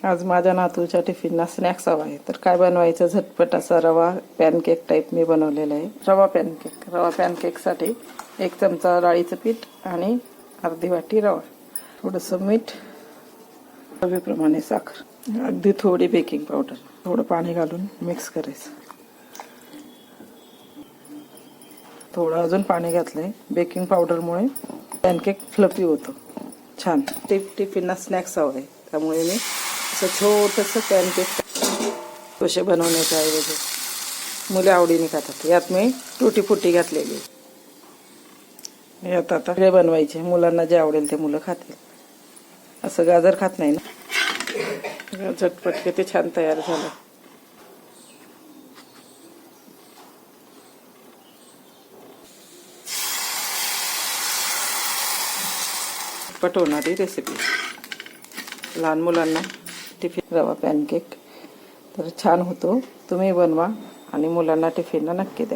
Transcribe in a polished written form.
आज माझ्या नातूच्या टिफिनला स्नॅक्स हवा आहे, तर काय बनवायचं? झटपट असा रवा पॅनकेक टाईप मी बनवलेला आहे. रवा पॅनकेकसाठी 1 चमचा डाळीचं पीठ आणि अर्धी वाटी रवा, थोडंसं मीठ, चवीप्रमाणे साखर, अगदी थोडी बेकिंग पावडर, थोडं पाणी घालून मिक्स करायचं. थोडं अजून पाणी घातलंय. बेकिंग पावडरमुळे पॅनकेक फ्लफी होतो छान. टिफिनला स्नॅक्स हवं आहे, त्यामुळे मी असं छोटंसं पॅनकेक कसे बनवण्याच्या ऐवजी मुले आवडीने खातात. यात मी टुटी फुटी घातलेली. यात आता हे बनवायचे, मुलांना जे आवडेल ते मुलं खातील. असं गाजर खात नाही ना. झटपट किती छान तयार झालं. झटपट होणारी रेसिपी. लहान मुलांना टिफिन रवा पॅनकेक तर छान होतो. तुम्ही बनवा आणि मुलांना टिफिनला नक्की द्या.